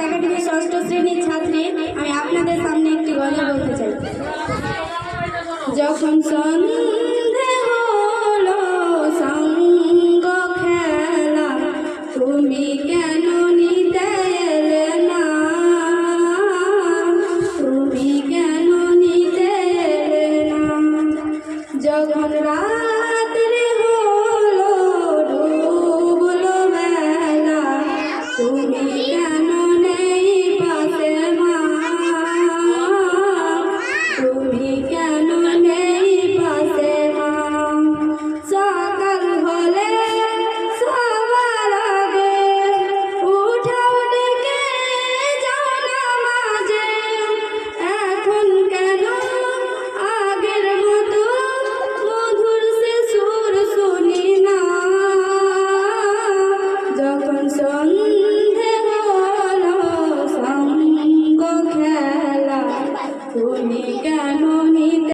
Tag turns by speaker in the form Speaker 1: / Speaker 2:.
Speaker 1: একাডেমির ষষ্ঠ শ্রেণীর ছাত্রী। আমি আপনাদের সামনে একটি গল্প বলতে চাই। যখন সন্ধে হলো সঙ্গ খেলা, তুমি কেন নিতে এলে না? তুমি কেন নিতে এলে না? যখন রাত্রি হলো ডুবলো বেলা, তুমি কেন নেই পাশে মা? তুমি কেন নেই পাশে মা? সকাল হলে সবার আগে উঠাও ডেকে যাও নামাজে। এখন কেন আগের মতো মধুর সে সুর শুনি না? যখন সন্ধে হলো সঙ্গ খেলা, তুমি কেন